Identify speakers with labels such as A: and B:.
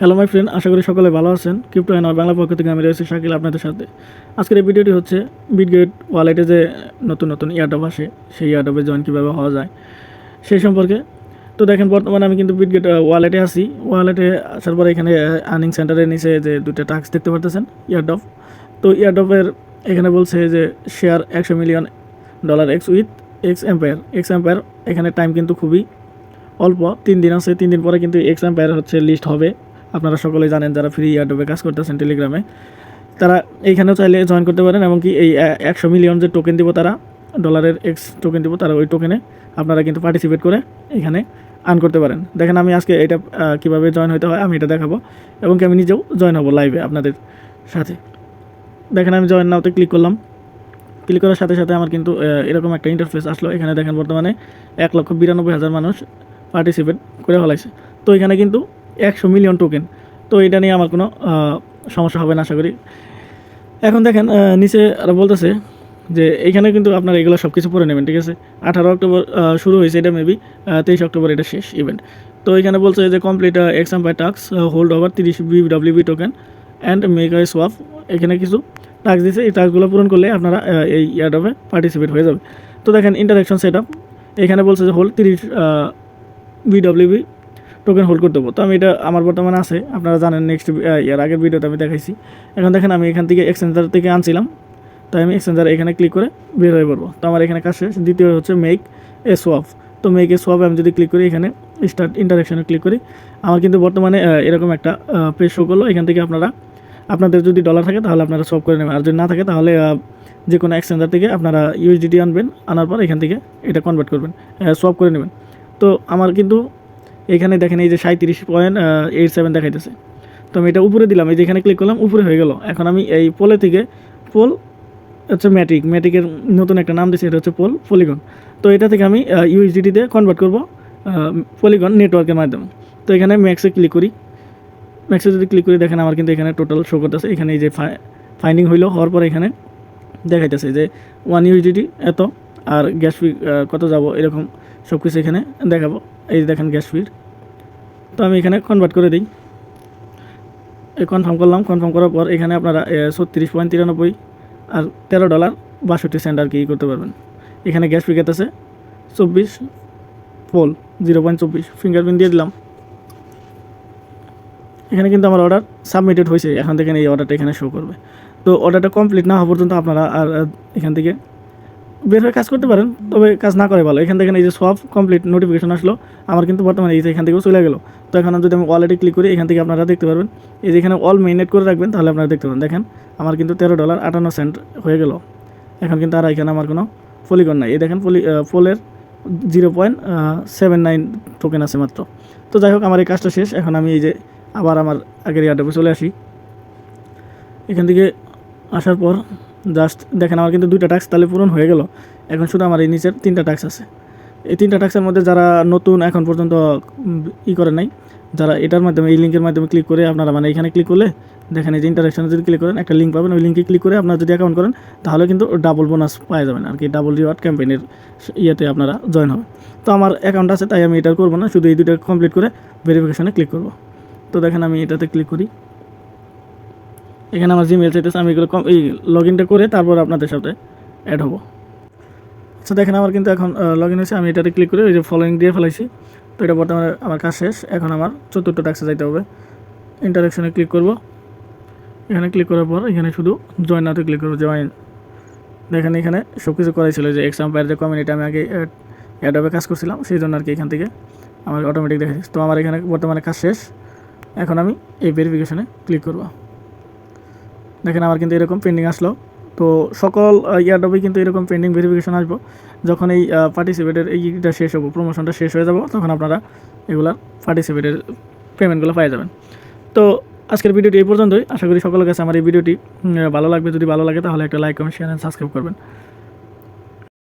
A: Hello my friend, আশা করি সকলে ভালো আছেন। ক্রিপ্টো অ্যান্ড বাংলা পক্ষ থেকে আমি রয়েছি শাকিল আপনাদের সাথে। আজকের এই ভিডিওটি হচ্ছে বিটগেট ওয়ালেটে যে নতুন এয়ারড্রপ আসে, সেই এয়ারড্রপে জয়েন কীভাবে হওয়া যায় সেই সম্পর্কে। তো দেখেন, বর্তমানে আমি কিন্তু বিটগেট ওয়ালেটে আছি। ওয়ালেটে আসার পরে এখানে আর্নিং সেন্টারের নিচে যে দুটো টাস্ক দেখতে পারতেছেন এয়ারড্রপ। তো এয়ারড্রপের এখানে বলছে যে share $100 million x with ex umpire. এখানে টাইম কিন্তু খুবই অল্প, 3 দিন আছে। 3 দিন পরে কিন্তু এক্স অ্যাম্পায়ার হচ্ছে লিস্ট হবে। আপনারা সকলেই জানেন, যারা ফ্রি এয়ারড্রপে কাজ করতেছেন টেলিগ্রামে, তারা এইখানেও চাইলে জয়েন করতে পারেন। এবং কি এই 100 মিলিয়ন যে টোকেন দিব, তারা ডলারের এক্স টোকেন দিব, তারা ওই টোকেনে আপনারা কিন্তু পার্টিসিপেট করে এখানে আর্ন করতে পারেন। দেখেন, আমি আজকে এটা কীভাবে জয়েন হতে হয় আমি এটা দেখাবো, এবং কি আমি নিজেও জয়েন হব লাইভে আপনাদের সাথে। দেখেন, আমি জয়েন নাওতে ক্লিক করলাম। ক্লিক করার সাথে সাথে আমার কিন্তু এরকম একটা ইন্টারফেস আসলো। এখানে দেখেন বর্তমানে 1,92,000 মানুষ পার্টিসিপেট করে ফেলাইছে। তো এখানে কিন্তু 100 মিলিয়ন টোকেন। তো এটা নিয়ে আমার কোনো সমস্যা হবে না আশা করি। এখন দেখেন নিচে আরও বলতেছে যে এইখানে কিন্তু আপনারা এগুলো সব কিছু পড়ে নেবেন, ঠিক আছে। 18 অক্টোবর শুরু হয়েছে, এটা মেবি 23 অক্টোবর এটা শেষ ইভেন্ট। তো এখানে বলছে যে কমপ্লিট এক্সাম্পায়ার task, hold over 30 BWB token and make I swap. এখানে কিছু টাস্ক দিয়েছে, এই টাস্কগুলো পূরণ করলে আপনারা এই এয়ারড্রপে পার্টিসিপেট হয়ে যাবে। তো দেখেন ইন্টারাকশন সেট আপ, এখানে বলছে যে হোল্ড 30 BWB টোকেন হোল্ড করতে দেবো। তো আমি এটা আমার বর্তমানে আছে, আপনারা জানেন, নেক্সট ইয়ার আগের ভিডিওতে আমি দেখাইছি। এখন দেখেন আমি এখান থেকে এক্সচেঞ্জার থেকে আনছিলাম, তাই আমি এক্সচেঞ্জার এখানে ক্লিক করে বের হয়ে পড়বো। তো আমার এখানে কাজ শেষ। দ্বিতীয় হচ্ছে মেক এ সোয়াপ। তো মেক এ সোয়াপে আমি যদি ক্লিক করি, এখানে স্টার্ট ইন্টারাকশনে ক্লিক করি, আমার কিন্তু বর্তমানে এরকম একটা পেজ শো করলো। এখান থেকে আপনাদের যদি ডলার থাকে তাহলে আপনারা সোয়াপ করে নেবেন, আর যদি না থাকে তাহলে যে কোনো এক্সচেঞ্জার থেকে আপনারা USDT আনবেন, আনার পর এখান থেকে এটা কনভার্ট করবেন, সোয়াপ করে নেবেন। তো আমার কিন্তু এখানে দেখেন এই যে 37.87 দেখাইতেছে। তো আমি এটা উপরে দিলাম, এই যে এখানে ক্লিক করলাম, উপরে হয়ে গেল। এখন আমি এই পোলে থেকে পোল হচ্ছে ম্যাটিকের নতুন একটা নাম দিয়েছি, এটা হচ্ছে পলিগন। তো এটা থেকে আমি USDT-তে কনভার্ট করব পলিগন নেটওয়ার্কের মাধ্যমে। তো এখানে ম্যাক্সে ক্লিক করি। ম্যাক্সে যদি ক্লিক করি, দেখেন আমার কিন্তু এখানে টোটাল শো করতেছে। এখানে এই যে ফাইন্ডিং হওয়ার পর এখানে দেখাইতেছে যে 1 USDT এত, আর গ্যাস ফি কত যাব, এরকম সব কিছু এখানে দেখাবো। এই যে দেখেন গ্যাস ফির। তো আমি এখানে কনভার্ট করে দিই, কনফার্ম করলাম। কনফার্ম করার পর এখানে আপনারা 36.93 আর $13.62 আর কি করতে পারবেন। এখানে গ্যাস ফি আছে 24 পোল 0.24, ফিঙ্গারপ্রিন্ট দিয়ে দিলাম। এখানে কিন্তু আমার অর্ডার সাবমিটেড হয়েছে। এখন থেকে এই অর্ডারটা এখানে শো করবে। তো অর্ডারটা কমপ্লিট না হওয়া পর্যন্ত আপনারা আর এখান থেকে বের হয়ে কাজ করতে পারেন, তবে কাজ না করে ভালো। এখান থেকে এই যে সোয়াপ কমপ্লিট নোটিফিকেশন আসলো, আমার কিন্তু বর্তমানে এই যে এখান থেকেও চলে গেলো। তো এখন যদি আমি ওয়ালেটে ক্লিক করি, এখান থেকে আপনারা দেখতে পারবেন, এই যে এখানে অল মেইনেট করে রাখবেন, তাহলে আপনারা দেখতে পাবেন। দেখেন আমার কিন্তু $13.58 হয়ে গেল। এখন কিন্তু আর এখানে আমার কোনো পলিগন নাই। এই দেখেন পোলের 0.79 টোকেন আছে মাত্র। তো যাই হোক, আমার এই কাজটা শেষ। এখন আমি এই যে আবার আমার আগের এয়ারড্রপে চলে আসি। এখান থেকে আসার পর জাস্ট দেখেন আমার কিন্তু 2টা টাস্ক তাহলে পূরণ হয়ে গেল। এখন শুধু আমার এই নিচের 3টা টাস্ক আছে। এই 3টা টাস্কের মধ্যে যারা নতুন এখন পর্যন্ত করে নাই, যারা এটার মাধ্যমে এই লিঙ্কের মাধ্যমে ক্লিক করে আপনারা মানে এখানে ক্লিক করলে দেখেন এই যে ইন্টারাকশনে যদি ক্লিক করেন, একটা লিঙ্ক পাবেন। ওই লিঙ্কে ক্লিক করে আপনারা যদি অ্যাকাউন্ট করেন, তাহলে কিন্তু ডাবল বোনাস পাওয়া যাবেন আর কি, ডাবল রিওয়ার্ড ক্যাম্পেইনের ইয়েতে আপনারা জয়েন হবে। তো আমার অ্যাকাউন্ট আছে, তাই আমি এটা করবো না, শুধু এই 2টা কমপ্লিট করে ভেরিফিকেশনে ক্লিক করব। তো দেখেন আমি এটাতে ক্লিক করি, এখানে আমার জিমেল চাইতেছে। আমি এগুলো এই লগ ইনটা করে তারপর আপনাদের সাথে অ্যাড হবো। আচ্ছা দেখেন আমার কিন্তু এখন লগ ইন হয়েছে। আমি এটাতে ক্লিক করে ওই যে ফলোয়িং দিয়ে ফেলাইছি। তো এটা বর্তমানে আমার কাজ শেষ। এখন আমার 4টা টাস্কে যাইতে হবে। ইন্টারাকশনে ক্লিক করব। এখানে ক্লিক করার পর এখানে শুধু জয়েন নাওতে ক্লিক করবো, জয়েন। দেখেন এখানে সব কিছু করাই ছিল, যে এক্সাম্পায়ার যে কমিউনিটি আমি আগে অ্যাডবে কাজ করছিলাম, সেই জন্য আর কি এখান থেকে আমার অটোমেটিক দেখাচ্ছি। তো আমার এখানে বর্তমানে কাজ শেষ। এখন আমি এই ভেরিফিকেশনে ক্লিক করব। দেখেন আমার কিন্তু এরকম পেন্ডিং আসলো। তো সকল এয়ারড্রপে কিন্তু এরকম পেন্ডিং ভেরিফিকেশন আসবো। যখন এই পার্টিসিপেটের এইটা শেষ হবো, প্রমোশনটা শেষ হয়ে যাব, তখন আপনারা এগুলার পার্টিসিপেটের পেমেন্টগুলো পেয়ে যাবেন। তো আজকের ভিডিওটি এই পর্যন্তই। আশা করি সকলের কাছে আমার এই ভিডিওটি ভালো লাগবে। যদি ভালো লাগে তাহলে একটা like, comment, share and subscribe করবেন।